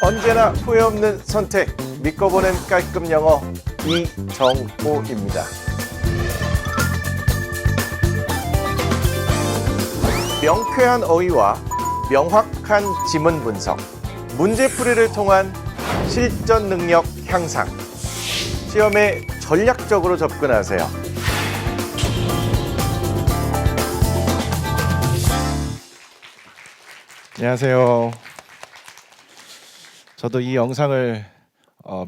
언제나 후회 없는 선택, 믿고 보는 깔끔 영어 이정호입니다. 명쾌한 어휘와 명확한 지문 분석, 문제풀이를 통한 실전 능력 향상, 시험에 전략적으로 접근하세요. 안녕하세요. 저도 이 영상을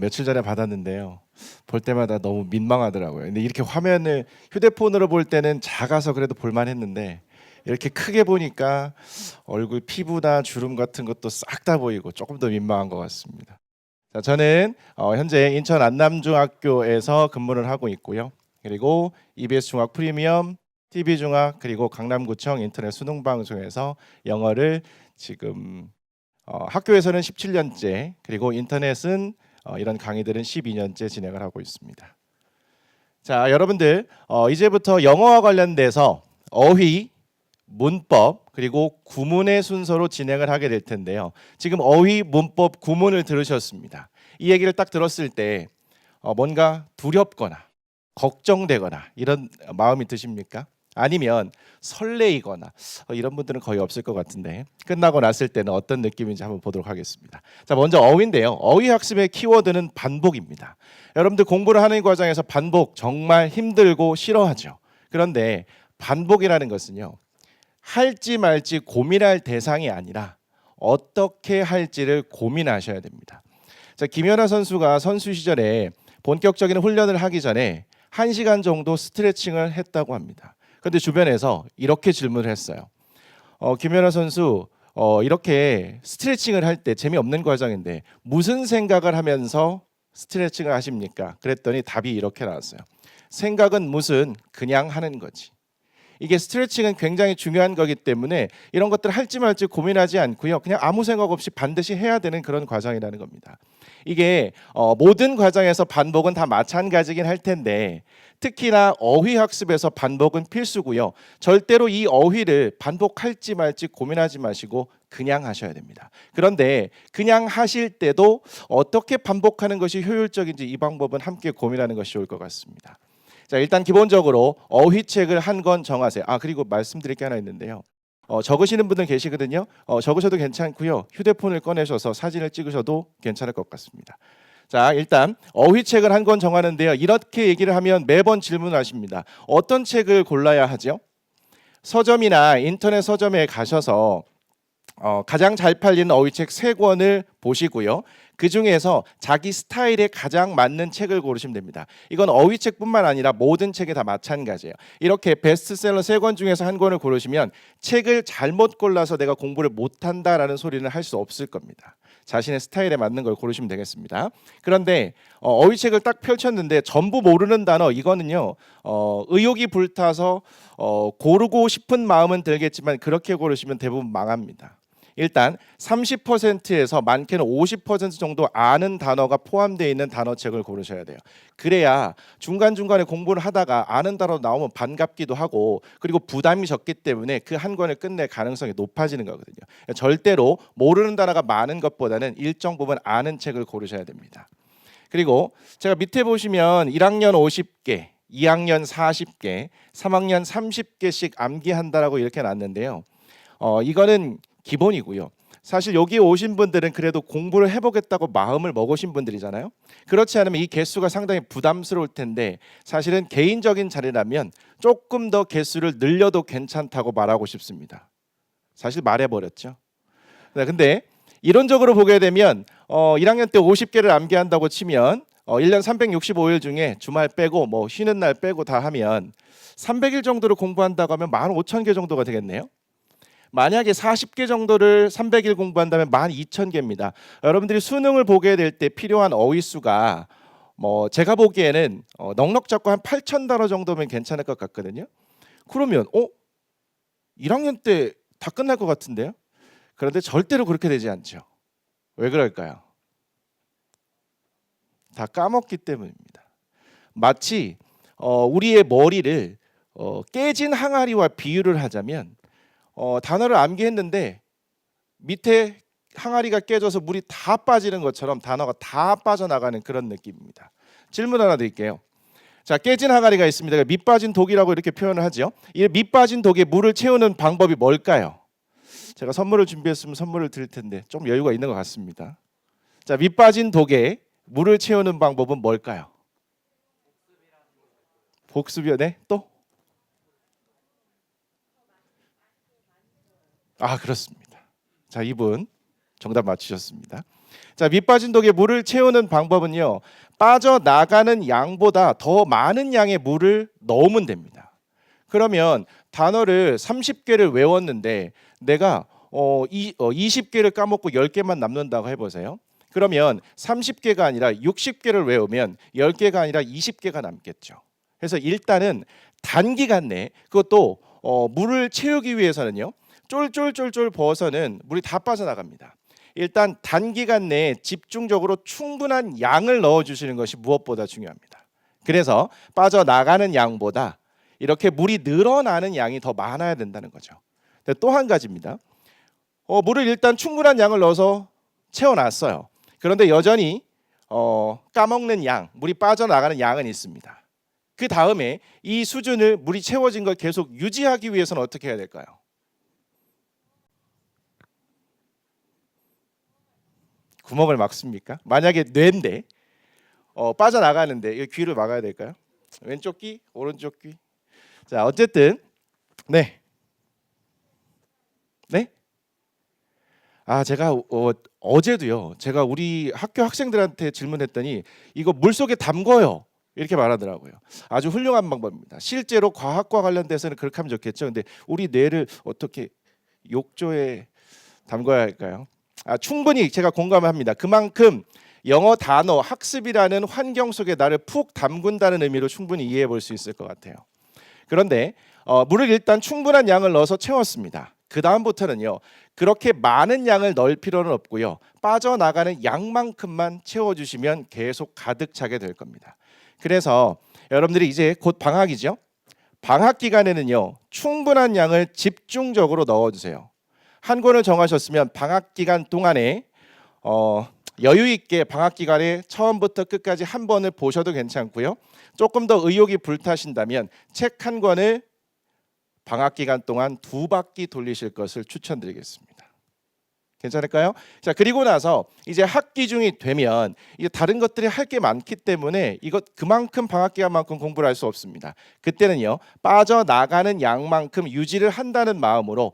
며칠 전에 받았는데요. 볼 때마다 너무 민망하더라고요. 근데 이렇게 화면을 휴대폰으로 볼 때는 작아서 그래도 볼만했는데 이렇게 크게 보니까 얼굴 피부나 주름 같은 것도 싹 다 보이고 조금 더 민망한 것 같습니다. 자, 저는 현재 인천 안남중학교에서 근무를 하고 있고요. 그리고 EBS 중학 프리미엄, TV 중학, 그리고 강남구청 인터넷 수능 방송에서 영어를 지금 학교에서는 17년째, 그리고 인터넷은 이런 강의들은 12년째 진행을 하고 있습니다. 자, 여러분들 이제부터 영어와 관련돼서 어휘, 문법, 그리고 구문의 순서로 진행을 하게 될 텐데요. 지금 어휘, 문법, 구문을 들으셨습니다. 이 얘기를 딱 들었을 때 뭔가 두렵거나 걱정되거나 이런 마음이 드십니까? 아니면 설레이거나 이런 분들은 거의 없을 것 같은데 끝나고 났을 때는 어떤 느낌인지 한번 보도록 하겠습니다. 자, 먼저 어휘인데요. 어휘 학습의 키워드는 반복입니다. 여러분들 공부를 하는 과정에서 반복 정말 힘들고 싫어하죠. 그런데 반복이라는 것은요, 할지 말지 고민할 대상이 아니라 어떻게 할지를 고민하셔야 됩니다. 자, 김연아 선수가 선수 시절에 본격적인 훈련을 하기 전에 1시간 정도 스트레칭을 했다고 합니다. 그런데 주변에서 이렇게 질문을 했어요. 김연아 선수 이렇게 스트레칭을 할 때 재미없는 과정인데 무슨 생각을 하면서 스트레칭을 하십니까? 그랬더니 답이 이렇게 나왔어요. 생각은 무슨, 그냥 하는 거지. 이게 스트레칭은 굉장히 중요한 거기 때문에 이런 것들을 할지 말지 고민하지 않고요. 그냥 아무 생각 없이 반드시 해야 되는 그런 과정이라는 겁니다. 이게 모든 과정에서 반복은 다 마찬가지긴 할 텐데 특히나 어휘 학습에서 반복은 필수고요. 절대로 이 어휘를 반복할지 말지 고민하지 마시고 그냥 하셔야 됩니다. 그런데 그냥 하실 때도 어떻게 반복하는 것이 효율적인지 이 방법은 함께 고민하는 것이 좋을 것 같습니다. 자, 일단 기본적으로 어휘책을 한 권 정하세요. 그리고 말씀드릴 게 하나 있는데요. 적으시는 분들 계시거든요. 적으셔도 괜찮고요. 휴대폰을 꺼내셔서 사진을 찍으셔도 괜찮을 것 같습니다. 자, 일단 어휘책을 한 권 정하는데요. 이렇게 얘기를 하면 매번 질문하십니다. 어떤 책을 골라야 하죠? 서점이나 인터넷 서점에 가셔서 가장 잘 팔리는 어휘책 3권을 보시고요. 그 중에서 자기 스타일에 가장 맞는 책을 고르시면 됩니다. 이건 어휘책뿐만 아니라 모든 책이 다 마찬가지예요. 이렇게 베스트셀러 3권 중에서 한 권을 고르시면 책을 잘못 골라서 내가 공부를 못한다라는 소리는 할 수 없을 겁니다. 자신의 스타일에 맞는 걸 고르시면 되겠습니다. 그런데 어휘책을 딱 펼쳤는데 전부 모르는 단어, 이거는요 의욕이 불타서 고르고 싶은 마음은 들겠지만 그렇게 고르시면 대부분 망합니다. 일단 30%에서 많게는 50% 정도 아는 단어가 포함되어 있는 단어책을 고르셔야 돼요. 그래야 중간중간에 공부를 하다가 아는 단어 나오면 반갑기도 하고 그리고 부담이 적기 때문에 그 한 권을 끝낼 가능성이 높아지는 거거든요. 절대로 모르는 단어가 많은 것보다는 일정 부분 아는 책을 고르셔야 됩니다. 그리고 제가 밑에 보시면 1학년 50개, 2학년 40개, 3학년 30개씩 암기한다라고 이렇게 놨는데요. 이거는 기본이고요. 사실 여기 오신 분들은 그래도 공부를 해보겠다고 마음을 먹으신 분들이잖아요. 그렇지 않으면 이 개수가 상당히 부담스러울 텐데 사실은 개인적인 자리라면 조금 더 개수를 늘려도 괜찮다고 말하고 싶습니다. 사실 말해버렸죠. 근데 이론적으로 보게 되면 1학년 때 50개를 암기한다고 치면 1년 365일 중에 주말 빼고 뭐 쉬는 날 빼고 다 하면 300일 정도를 공부한다고 하면 15,000개 정도가 되겠네요. 만약에 40개 정도를 300일 공부한다면 12,000개입니다. 여러분들이 수능을 보게 될 때 필요한 어휘 수가 제가 보기에는 넉넉 잡고 한 8,000단어 정도면 괜찮을 것 같거든요. 그러면 1학년 때 다 끝날 것 같은데요. 그런데 절대로 그렇게 되지 않죠. 왜 그럴까요? 다 까먹기 때문입니다. 마치 우리의 머리를 깨진 항아리와 비유를 하자면 단어를 암기했는데 밑에 항아리가 깨져서 물이 다 빠지는 것처럼 단어가 다 빠져나가는 그런 느낌입니다. 질문 하나 드릴게요. 자, 깨진 항아리가 있습니다. 밑 빠진 독이라고 이렇게 표현을 하죠. 이 밑 빠진 독에 물을 채우는 방법이 뭘까요? 제가 선물을 준비했으면 선물을 드릴 텐데 좀 여유가 있는 것 같습니다. 자, 밑 빠진 독에 물을 채우는 방법은 뭘까요? 복습이요, 네? 또? 아, 그렇습니다. 자, 이분 정답 맞추셨습니다. 자, 밑 빠진 독에 물을 채우는 방법은요, 빠져나가는 양보다 더 많은 양의 물을 넣으면 됩니다. 그러면 단어를 30개를 외웠는데 내가 20개를 까먹고 10개만 남는다고 해보세요. 그러면 30개가 아니라 60개를 외우면 10개가 아니라 20개가 남겠죠. 그래서 일단은 단기간 내에 그것도 물을 채우기 위해서는요, 쫄쫄쫄쫄 부어서는 물이 다 빠져나갑니다. 일단 단기간 내에 집중적으로 충분한 양을 넣어주시는 것이 무엇보다 중요합니다. 그래서 빠져나가는 양보다 이렇게 물이 늘어나는 양이 더 많아야 된다는 거죠. 또 한 가지입니다. 물을 일단 충분한 양을 넣어서 채워놨어요. 그런데 여전히 까먹는 양, 물이 빠져나가는 양은 있습니다. 그 다음에 이 수준을 물이 채워진 걸 계속 유지하기 위해서는 어떻게 해야 될까요? 구멍을 막습니까? 만약에 뇌인데 빠져나가는데 이 귀를 막아야 될까요? 왼쪽 귀, 오른쪽 귀. 자, 어쨌든 네, 네. 아, 제가 어제도요. 제가 우리 학교 학생들한테 질문했더니 이거 물 속에 담궈요. 이렇게 말하더라고요. 아주 훌륭한 방법입니다. 실제로 과학과 관련돼서는 그렇게 하면 좋겠죠. 근데 우리 뇌를 어떻게 욕조에 담궈야 할까요? 충분히 제가 공감합니다. 그만큼 영어 단어 학습이라는 환경 속에 나를 푹 담근다는 의미로 충분히 이해해 볼 수 있을 것 같아요. 그런데 물을 일단 충분한 양을 넣어서 채웠습니다. 그 다음부터는요, 그렇게 많은 양을 넣을 필요는 없고요, 빠져나가는 양만큼만 채워주시면 계속 가득 차게 될 겁니다. 그래서 여러분들이 이제 곧 방학이죠. 방학 기간에는요, 충분한 양을 집중적으로 넣어주세요. 한 권을 정하셨으면 방학 기간 동안에 여유 있게 방학 기간에 처음부터 끝까지 한 번을 보셔도 괜찮고요. 조금 더 의욕이 불타신다면 책 한 권을 방학 기간 동안 2바퀴 돌리실 것을 추천드리겠습니다. 괜찮을까요? 자, 그리고 나서 이제 학기 중이 되면 이제 다른 것들이 할 게 많기 때문에 이것 그만큼 방학 기간만큼 공부를 할 수 없습니다. 그때는요, 빠져나가는 양만큼 유지를 한다는 마음으로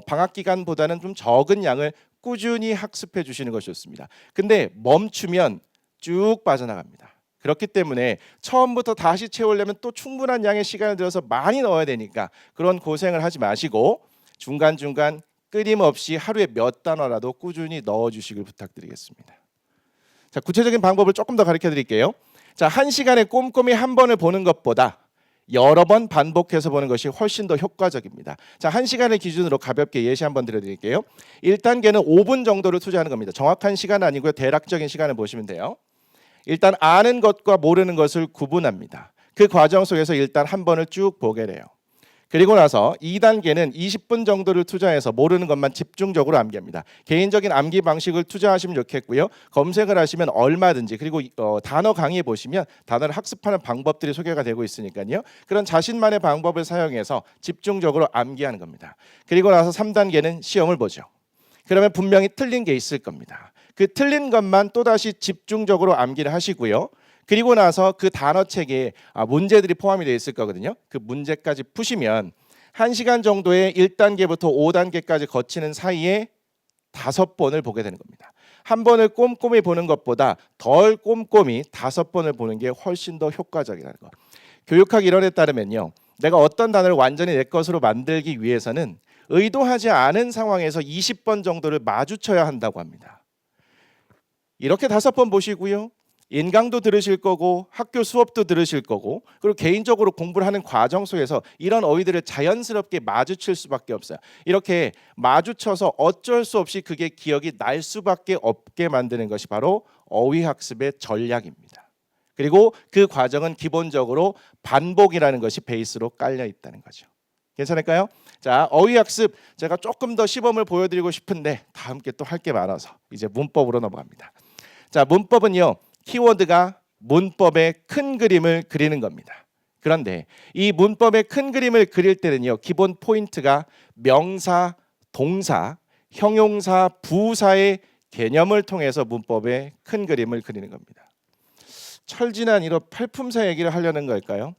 방학 기간보다는 좀 적은 양을 꾸준히 학습해 주시는 것이 좋습니다. 근데 멈추면 쭉 빠져나갑니다. 그렇기 때문에 처음부터 다시 채우려면 또 충분한 양의 시간을 들여서 많이 넣어야 되니까 그런 고생을 하지 마시고 중간중간 끊임없이 하루에 몇 단어라도 꾸준히 넣어주시길 부탁드리겠습니다. 자, 구체적인 방법을 조금 더 가르쳐 드릴게요. 자, 한 시간에 꼼꼼히 한 번을 보는 것보다 여러 번 반복해서 보는 것이 훨씬 더 효과적입니다. 자, 한 시간을 기준으로 가볍게 예시 한번 드려드릴게요. 1단계는 5분 정도를 투자하는 겁니다. 정확한 시간은 아니고요, 대략적인 시간을 보시면 돼요. 일단 아는 것과 모르는 것을 구분합니다. 그 과정 속에서 일단 한 번을 쭉 보게 돼요. 그리고 나서 2단계는 20분 정도를 투자해서 모르는 것만 집중적으로 암기합니다. 개인적인 암기 방식을 투자하시면 좋겠고요. 검색을 하시면 얼마든지, 그리고 단어 강의 보시면 단어를 학습하는 방법들이 소개가 되고 있으니까요. 그런 자신만의 방법을 사용해서 집중적으로 암기하는 겁니다. 그리고 나서 3단계는 시험을 보죠. 그러면 분명히 틀린 게 있을 겁니다. 그 틀린 것만 또다시 집중적으로 암기를 하시고요. 그리고 나서 그 단어책에 문제들이 포함이 되어 있을 거거든요. 그 문제까지 푸시면 1시간 정도의 1단계부터 5단계까지 거치는 사이에 5번을 보게 되는 겁니다. 한 번을 꼼꼼히 보는 것보다 덜 꼼꼼히 5번을 보는 게 훨씬 더 효과적이라는 거. 교육학 이론에 따르면요, 내가 어떤 단어를 완전히 내 것으로 만들기 위해서는 의도하지 않은 상황에서 20번 정도를 마주쳐야 한다고 합니다. 이렇게 5번 보시고요, 인강도 들으실 거고 학교 수업도 들으실 거고, 그리고 개인적으로 공부를 하는 과정 속에서 이런 어휘들을 자연스럽게 마주칠 수밖에 없어요. 이렇게 마주쳐서 어쩔 수 없이 그게 기억이 날 수밖에 없게 만드는 것이 바로 어휘학습의 전략입니다. 그리고 그 과정은 기본적으로 반복이라는 것이 베이스로 깔려 있다는 거죠. 괜찮을까요? 자, 어휘학습 제가 조금 더 시범을 보여드리고 싶은데 다음 게 또 할 게 많아서 이제 문법으로 넘어갑니다. 자, 문법은요. 키워드가 문법의 큰 그림을 그리는 겁니다. 그런데 이 문법의 큰 그림을 그릴 때는요. 기본 포인트가 명사, 동사, 형용사, 부사의 개념을 통해서 문법의 큰 그림을 그리는 겁니다. 철진한 이런 팔품사 얘기를 하려는 걸까요?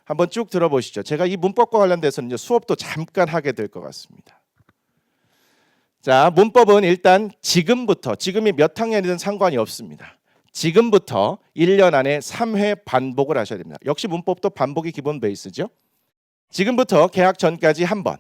한번 쭉 들어보시죠. 제가 이 문법과 관련돼서는 수업도 잠깐 하게 될 것 같습니다. 자, 문법은 일단 지금부터, 지금이 몇 학년이든 상관이 없습니다. 지금부터 1년 안에 3회 반복을 하셔야 됩니다. 역시 문법도 반복이 기본 베이스죠. 지금부터 개학 전까지 한 번,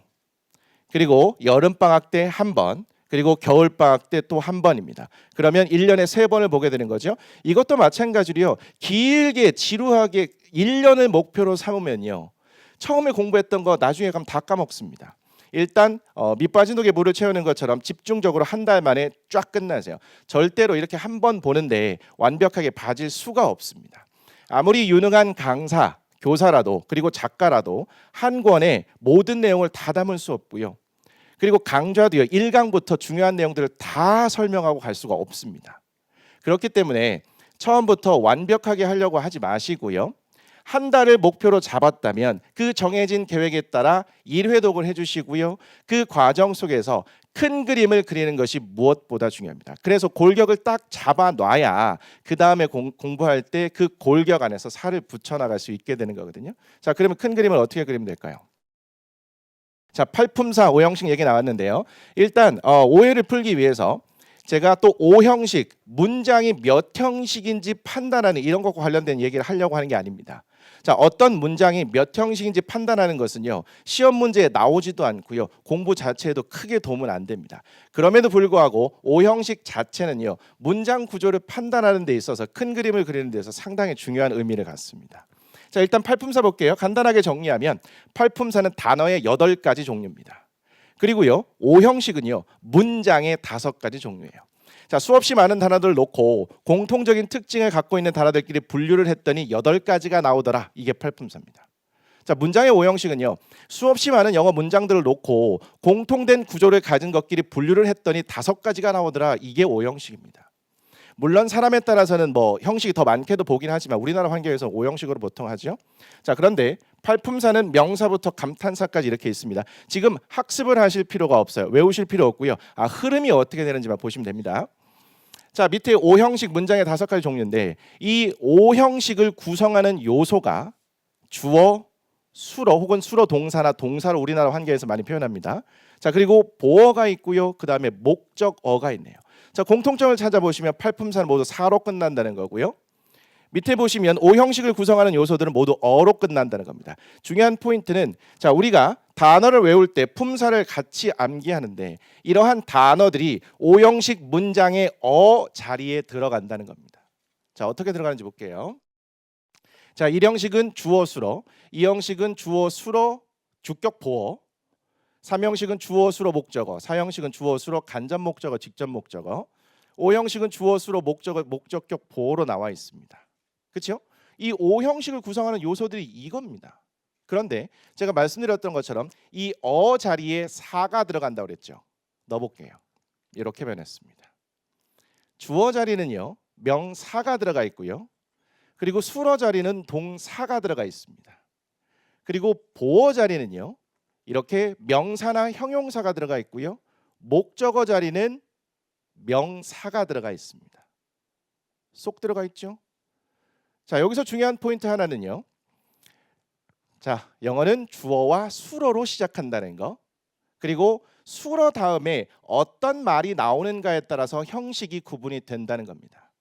그리고 여름방학 때 한 번, 그리고 겨울방학 때 또 한 번입니다. 그러면 1년에 3번을 보게 되는 거죠. 이것도 마찬가지로요. 길게 지루하게 1년을 목표로 삼으면요. 처음에 공부했던 거 나중에 가면 다 까먹습니다. 일단 밑 빠진 독에 물을 채우는 것처럼 집중적으로 한 달 만에 쫙 끝나세요. 절대로 이렇게 한 번 보는데 완벽하게 봐질 수가 없습니다. 아무리 유능한 강사, 교사라도 그리고 작가라도 한 권에 모든 내용을 다 담을 수 없고요. 그리고 강좌도요. 1강부터 중요한 내용들을 다 설명하고 갈 수가 없습니다. 그렇기 때문에 처음부터 완벽하게 하려고 하지 마시고요. 한 달을 목표로 잡았다면 그 정해진 계획에 따라 1회독을 해주시고요. 그 과정 속에서 큰 그림을 그리는 것이 무엇보다 중요합니다. 그래서 골격을 딱 잡아놔야 그 다음에 공부할 때 그 골격 안에서 살을 붙여나갈 수 있게 되는 거거든요. 자, 그러면 큰 그림을 어떻게 그리면 될까요? 자, 팔품사 오형식 얘기 나왔는데요. 일단 오해를 풀기 위해서 제가 또 오형식, 문장이 몇 형식인지 판단하는 이런 것과 관련된 얘기를 하려고 하는 게 아닙니다. 자, 어떤 문장이 몇 형식인지 판단하는 것은요. 시험 문제에 나오지도 않고요. 공부 자체에도 크게 도움은 안 됩니다. 그럼에도 불구하고 오형식 자체는요. 문장 구조를 판단하는 데 있어서 큰 그림을 그리는 데서 상당히 중요한 의미를 갖습니다. 자, 일단 팔품사 볼게요. 간단하게 정리하면 팔품사는 단어의 8가지 종류입니다. 그리고요. 오형식은요. 문장의 5가지 종류예요. 자, 수없이 많은 단어들을 놓고 공통적인 특징을 갖고 있는 단어들끼리 분류를 했더니 8가지가 나오더라. 이게 팔품사입니다. 자, 문장의 오형식은요. 수없이 많은 영어 문장들을 놓고 공통된 구조를 가진 것끼리 분류를 했더니 5가지가 나오더라. 이게 오형식입니다. 물론 사람에 따라서는 형식이 더 많게도 보긴 하지만 우리나라 환경에서 오형식으로 보통 하죠. 자, 그런데 팔품사는 명사부터 감탄사까지 이렇게 있습니다. 지금 학습을 하실 필요가 없어요. 외우실 필요 없고요. 흐름이 어떻게 되는지만 보시면 됩니다. 자, 밑에 오형식 문장의 5가지 종류인데 이 오형식을 구성하는 요소가 주어, 수어 혹은 수어 동사나 동사를 우리나라 환경에서 많이 표현합니다. 자, 그리고 보어가 있고요. 그 다음에 목적어가 있네요. 자, 공통점을 찾아보시면 팔품사는 모두 사로 끝난다는 거고요. 밑에 보시면 오형식을 구성하는 요소들은 모두 어로 끝난다는 겁니다. 중요한 포인트는 자, 우리가 단어를 외울 때 품사를 같이 암기하는데 이러한 단어들이 오형식 문장의 어 자리에 들어간다는 겁니다. 자, 어떻게 들어가는지 볼게요. 자, 1형식은 주어 수로, 2형식은 주어 수로 주격 보어, 3형식은 주어 수로 목적어, 4형식은 주어 수로 간접 목적어, 직접 목적어, 5형식은 주어 수로 목적어, 목적격 보어로 나와 있습니다. 그렇죠? 이 5형식을 구성하는 요소들이 이겁니다. 그런데 제가 말씀드렸던 것처럼 이 어 자리에 사가 들어간다고 그랬죠. 넣어볼게요. 이렇게 변했습니다. 주어 자리는요. 명사가 들어가 있고요. 그리고 수어 자리는 동사가 들어가 있습니다. 그리고 보어 자리는요. 이렇게 명사나 형용사가 들어가 있고요. 목적어 자리는 명사가 들어가 있습니다. 쏙 들어가 있죠? 자, 여기서 중요한 포인트 하나는요. 자, 영어는 주어와 수어로 시작한다는 거. 그리고 수어 다음에 어떤 말이 나오는가에 따라서 형식이 구분이 된다는 겁니다.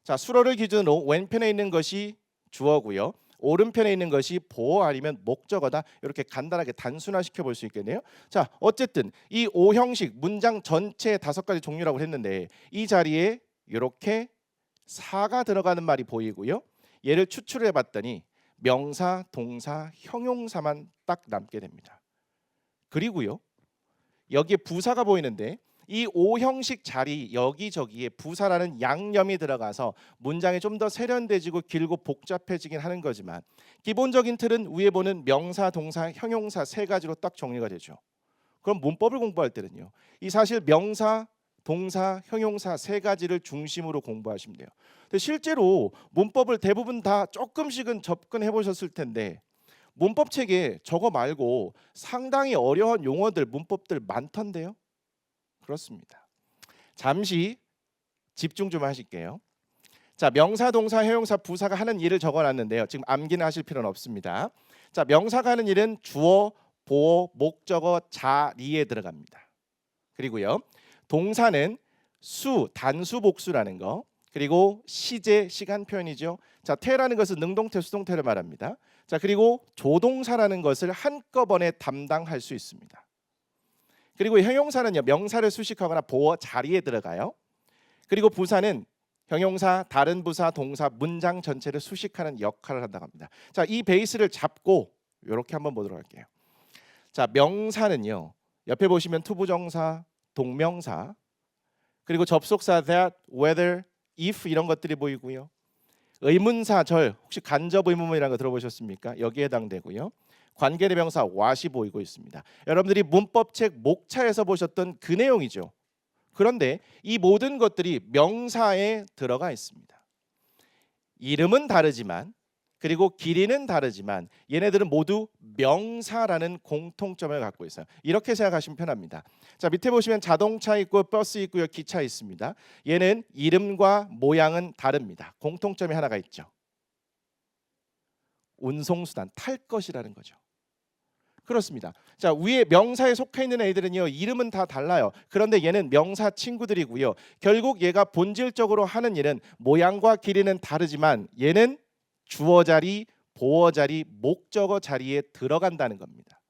자, 수어를 기준으로 왼편에 있는 것이 주어고요. 오른편에 있는 것이 보어 아니면 목적어다. 이렇게 간단하게 단순화시켜 볼 수 있겠네요. 자, 어쨌든 이 5형식 문장 전체의 5가지 종류라고 했는데 이 자리에 이렇게 사가 들어가는 말이 보이고요. 얘를 추출해 봤더니 명사, 동사, 형용사만 딱 남게 됩니다. 그리고요. 여기에 부사가 보이는데 이 오형식 자리 여기저기에 부사라는 양념이 들어가서 문장이 좀 더 세련돼지고 길고 복잡해지긴 하는 거지만 기본적인 틀은 위에 보는 명사, 동사, 형용사 세 가지로 딱 정리가 되죠. 그럼 문법을 공부할 때는요. 이 사실 명사, 동사, 형용사 세 가지를 중심으로 공부하시면 돼요. 근데 실제로 문법을 대부분 다 조금씩은 접근해 보셨을 텐데 문법 책에 저거 말고 상당히 어려운 용어들, 문법들 많던데요. 그렇습니다. 잠시 집중 좀 하실게요. 자, 명사, 동사, 형용사, 부사가 하는 일을 적어놨는데요. 지금 암기는 하실 필요는 없습니다. 자, 명사가 하는 일은 주어, 보어, 목적어, 자리에 들어갑니다. 그리고요, 동사는 수, 단수, 복수라는 거, 그리고 시제, 시간 표현이죠. 자, 태라는 것은 능동태, 수동태를 말합니다. 자, 그리고 조동사라는 것을 한꺼번에 담당할 수 있습니다. 그리고 형용사는요, 명사를 수식하거나 보어, 자리에 들어가요. 그리고 부사는 형용사, 다른 부사, 동사, 문장 전체를 수식하는 역할을 한다고 합니다. 자, 이 베이스를 잡고 이렇게 한번 보도록 할게요. 자, 명사는요, 옆에 보시면 투부정사, 동명사, 그리고 접속사 that, whether, if 이런 것들이 보이고요. 의문사 절, 혹시 간접 의문문이라는 거 들어보셨습니까? 여기에 해당되고요. 관계대명사 what이 보이고 있습니다. 여러분들이 문법책 목차에서 보셨던 그 내용이죠. 그런데 이 모든 것들이 명사에 들어가 있습니다. 이름은 다르지만 그리고 길이는 다르지만 얘네들은 모두 명사라는 공통점을 갖고 있어요. 이렇게 생각하시면 편합니다. 자, 밑에 보시면 자동차 있고 버스 있고요, 기차 있습니다. 얘는 이름과 모양은 다릅니다. 공통점이 하나가 있죠. 운송수단, 탈 것이라는 거죠. 그렇습니다. 자, 위에 명사에 속해 있는 애들은요, 이름은 다 달라요. 그런데 얘는 명사 친구들이고요. 결국 얘가 본질적으로 하는 일은 모양과 길이는 다르지만 얘는 주어 자리, 보어 자리, 목적어 자리에 들어간다는 겁니다.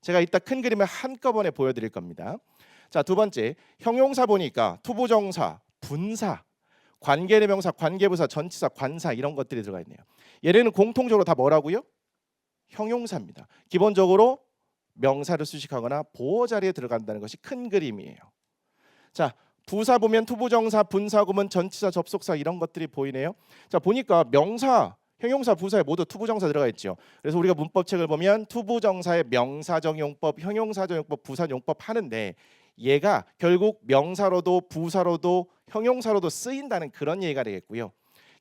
제가 이따 큰 그림을 한꺼번에 보여드릴 겁니다. 자, 두 번째, 형용사 보니까 투부정사, 분사, 관계대명사, 관계부사, 전치사, 관사 이런 것들이 들어가 있네요. 얘네는 공통적으로 다 뭐라고요? 형용사입니다. 기본적으로 명사를 수식하거나 보어 자리에 들어간다는 것이 큰 그림이에요. 자, 부사 보면 투부정사, 분사, 구문, 전치사, 접속사 이런 것들이 보이네요. 자, 보니까 명사, 형용사, 부사에 모두 투부정사 들어가 있죠. 그래서 우리가 문법책을 보면 투부정사의 명사적 용법, 형용사적 용법, 부사 용법 하는데 얘가 결국 명사로도 부사로도 형용사로도 쓰인다는 그런 얘기가 되겠고요.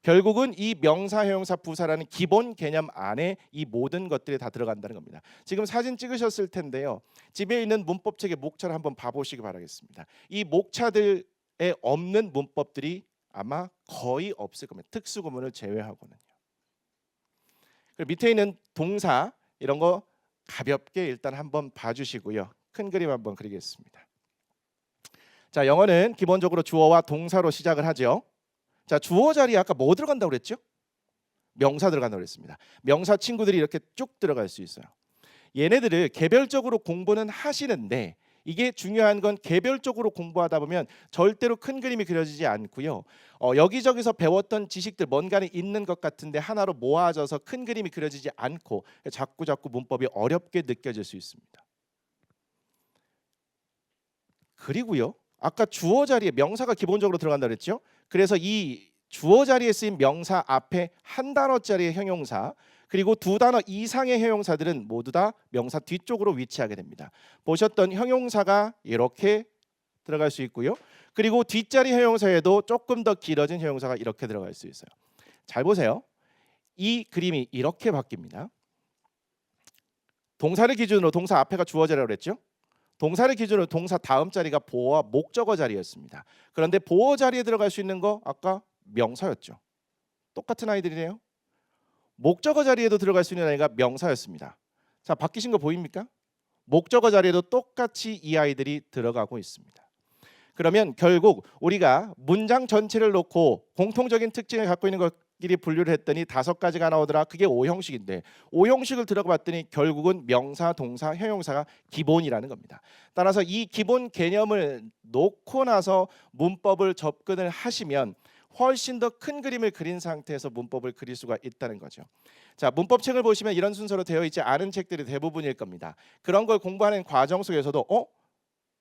결국은 이 명사, 형용사, 부사라는 기본 개념 안에 이 모든 것들이 다 들어간다는 겁니다. 지금 사진 찍으셨을 텐데요. 집에 있는 문법책의 목차를 한번 봐보시기 바라겠습니다. 이 목차들에 없는 문법들이 아마 거의 없을 겁니다. 특수구문을 제외하고는요. 그리고 밑에 있는 동사 이런 거 가볍게 일단 한번 봐주시고요. 큰 그림 한번 그리겠습니다. 자, 영어는 기본적으로 주어와 동사로 시작을 하죠. 자, 주어 자리에 아까 뭐 들어간다고 그랬죠? 명사 들어간다고 그랬습니다. 명사 친구들이 이렇게 쭉 들어갈 수 있어요. 얘네들을 개별적으로 공부는 하시는데 이게 중요한 건 개별적으로 공부하다 보면 절대로 큰 그림이 그려지지 않고요. 여기저기서 배웠던 지식들 뭔가는 있는 것 같은데 하나로 모아져서 큰 그림이 그려지지 않고 자꾸 문법이 어렵게 느껴질 수 있습니다. 그리고요. 아까 주어 자리에 명사가 기본적으로 들어간다 그랬죠? 그래서 이 주어 자리에 쓰인 명사 앞에 한 단어짜리의 형용사 그리고 두 단어 이상의 형용사들은 모두 다 명사 뒤쪽으로 위치하게 됩니다. 보셨던 형용사가 이렇게 들어갈 수 있고요. 그리고 뒷자리 형용사에도 조금 더 길어진 형용사가 이렇게 들어갈 수 있어요. 잘 보세요. 이 그림이 이렇게 바뀝니다. 동사를 기준으로 동사 앞에가 주어 자리라고 그랬죠? 동사를 기준으로 동사 다음 자리가 보어와 목적어 자리였습니다. 그런데 보어 자리에 들어갈 수 있는 거 아까 명사였죠. 똑같은 아이들이네요. 목적어 자리에도 들어갈 수 있는 아이가 명사였습니다. 자, 바뀌신 거 보입니까? 목적어 자리에도 똑같이 이 아이들이 들어가고 있습니다. 그러면 결국 우리가 문장 전체를 놓고 공통적인 특징을 갖고 있는 것끼리 분류를 했더니 5가지가 나오더라. 그게 5형식인데 5형식을 들어가 봤더니 결국은 명사, 동사, 형용사가 기본이라는 겁니다. 따라서 이 기본 개념을 놓고 나서 문법을 접근을 하시면 훨씬 더 큰 그림을 그린 상태에서 문법을 그릴 수가 있다는 거죠. 자, 문법책을 보시면 이런 순서로 되어 있지 않은 책들이 대부분일 겁니다. 그런 걸 공부하는 과정 속에서도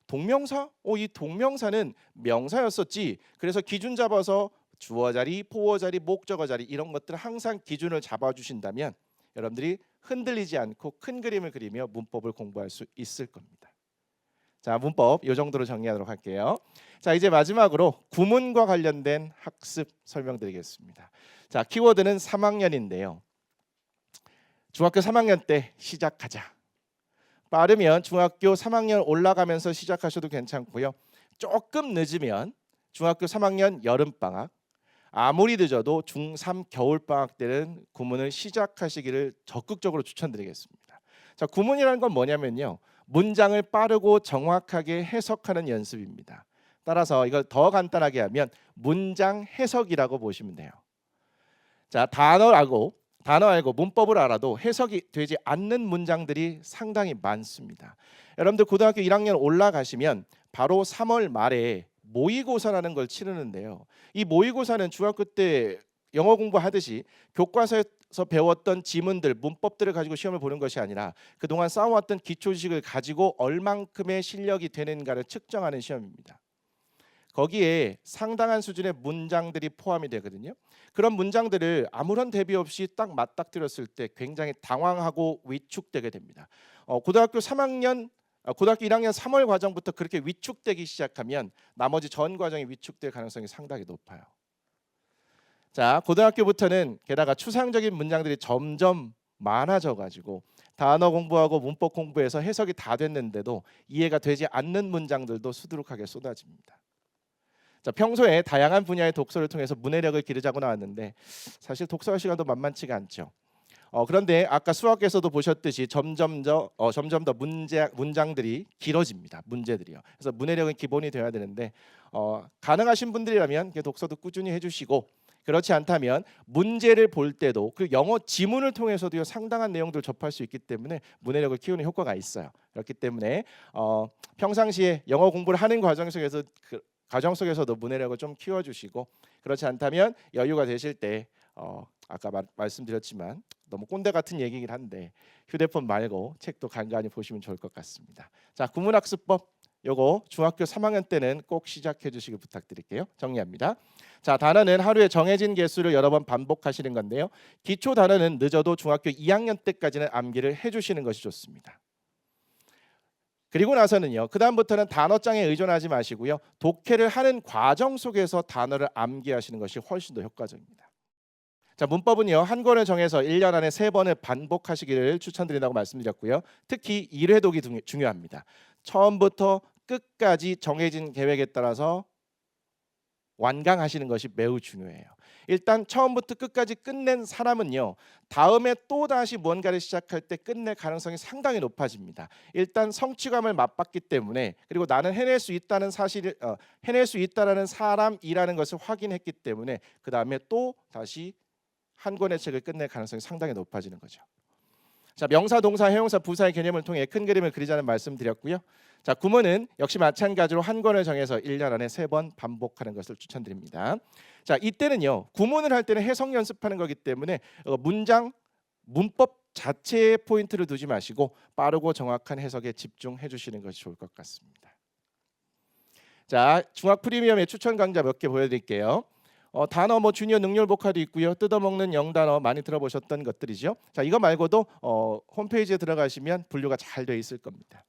동명사? 이 동명사는 명사였었지. 그래서 기준 잡아서 주어 자리, 보어 자리, 목적어 자리 이런 것들 항상 기준을 잡아주신다면 여러분들이 흔들리지 않고 큰 그림을 그리며 문법을 공부할 수 있을 겁니다. 자, 문법 이 정도로 정리하도록 할게요. 자, 이제 마지막으로 구문과 관련된 학습 설명드리겠습니다. 자, 키워드는 3학년인데요. 중학교 3학년 때 시작하자. 빠르면 중학교 3학년 올라가면서 시작하셔도 괜찮고요. 조금 늦으면 중학교 3학년 여름방학, 아무리 늦어도 중3 겨울방학 때는 구문을 시작하시기를 적극적으로 추천드리겠습니다. 자, 구문이라는 건 뭐냐면요. 문장을 빠르고 정확하게 해석하는 연습입니다. 따라서 이걸 더 간단하게 하면 문장 해석이라고 보시면 돼요. 자, 단어 알고 문법을 알아도 해석이 되지 않는 문장들이 상당히 많습니다. 여러분들 고등학교 1학년 올라가시면 바로 3월 말에 모의고사라는 걸 치르는데요. 이 모의고사는 중학교 때 영어 공부하듯이 교과서에서 배웠던 지문들, 문법들을 가지고 시험을 보는 것이 아니라 그동안 쌓아왔던 기초 지식을 가지고 얼만큼의 실력이 되는가를 측정하는 시험입니다. 거기에 상당한 수준의 문장들이 포함이 되거든요. 그런 문장들을 아무런 대비 없이 딱 맞닥뜨렸을 때 굉장히 당황하고 위축되게 됩니다. 고등학교 1학년 3월 과정부터 그렇게 위축되기 시작하면 나머지 전 과정이 위축될 가능성이 상당히 높아요. 자, 고등학교부터는 게다가 추상적인 문장들이 점점 많아져 가지고 단어 공부하고 문법 공부해서 해석이 다 됐는데도 이해가 되지 않는 문장들도 수두룩하게 쏟아집니다. 자, 평소에 다양한 분야의 독서를 통해서 문해력을 기르자고 나왔는데 사실 독서 시간도 만만치가 않죠. 그런데 아까 수학에서도 보셨듯이 점점 더 문장들이 길어집니다. 문제들이요. 그래서 문해력은 기본이 되어야 되는데 가능하신 분들이라면 독서도 꾸준히 해주시고 그렇지 않다면 문제를 볼 때도 그 영어 지문을 통해서도 상당한 내용들을 접할 수 있기 때문에 문해력을 키우는 효과가 있어요. 그렇기 때문에 평상시에 영어 공부를 하는 과정 속에서도 문해력을 좀 키워주시고 그렇지 않다면 여유가 되실 때 아까 말씀드렸지만 너무 꼰대 같은 얘기긴 한데 휴대폰 말고 책도 간간히 보시면 좋을 것 같습니다. 자, 구문학습법 요거 중학교 3학년 때는 꼭 시작해 주시길 부탁드릴게요. 정리합니다. 자, 단어는 하루에 정해진 개수를 여러 번 반복하시는 건데요. 기초 단어는 늦어도 중학교 2학년 때까지는 암기를 해주시는 것이 좋습니다. 그리고 나서는요. 그 다음부터는 단어장에 의존하지 마시고요. 독해를 하는 과정 속에서 단어를 암기하시는 것이 훨씬 더 효과적입니다. 자, 문법은요. 한 권을 정해서 1년 안에 3번을 반복하시기를 추천드린다고 말씀드렸고요. 특히 1회독이 중요합니다. 처음부터 끝까지 정해진 계획에 따라서 완강하시는 것이 매우 중요해요. 일단 처음부터 끝까지 끝낸 사람은요. 다음에 또 다시 뭔가를 시작할 때 끝낼 가능성이 상당히 높아집니다. 일단 성취감을 맛봤기 때문에 그리고 나는 해낼 수 있다는 사실을 해낼 수 있다라는 사람이라는 것을 확인했기 때문에 그 다음에 또 다시 한 권의 책을 끝낼 가능성이 상당히 높아지는 거죠. 자, 명사, 동사, 해용사, 부사의 개념을 통해 큰 그림을 그리자는 말씀드렸고요. 자, 구문은 역시 마찬가지로 한 권을 정해서 1년 안에 3번 반복하는 것을 추천드립니다. 자, 이때는요. 구문을 할 때는 해석 연습하는 거기 때문에 문법 자체에 포인트를 두지 마시고 빠르고 정확한 해석에 집중해 주시는 것이 좋을 것 같습니다. 자, 중학 프리미엄의 추천 강좌 몇 개 보여드릴게요. 단어 주니어 능률 복화도 있고요. 뜯어먹는 영단어 많이 들어보셨던 것들이죠. 자, 이거 말고도 홈페이지에 들어가시면 분류가 잘 돼 있을 겁니다.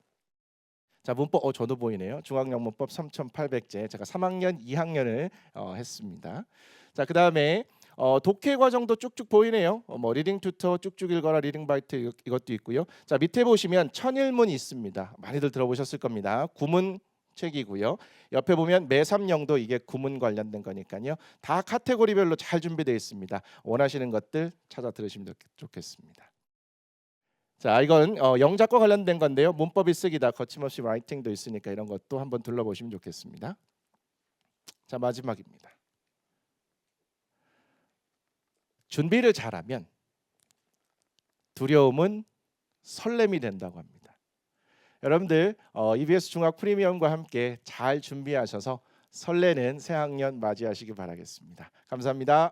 자, 문법 저도 보이네요. 중학영문법 3,800제. 제가 3학년, 2학년을 했습니다. 자, 그다음에 독해 과정도 쭉쭉 보이네요. 리딩 튜터 쭉쭉 읽어라 리딩 바이트 이것도 있고요. 자, 밑에 보시면 천일문 있습니다. 많이들 들어보셨을 겁니다. 구문 책이고요. 옆에 보면 매삼영도 이게 구문 관련된 거니까요. 다 카테고리별로 잘 준비되어 있습니다. 원하시는 것들 찾아 들으시면 좋겠습니다. 자, 이건 영작과 관련된 건데요. 문법이 쓰기다 거침없이 라이팅도 있으니까 이런 것도 한번 둘러보시면 좋겠습니다. 자, 마지막입니다. 준비를 잘하면 두려움은 설렘이 된다고 합니다. 여러분들 EBS 중학 프리미엄과 함께 잘 준비하셔서 설레는 새학년 맞이하시기 바라겠습니다. 감사합니다.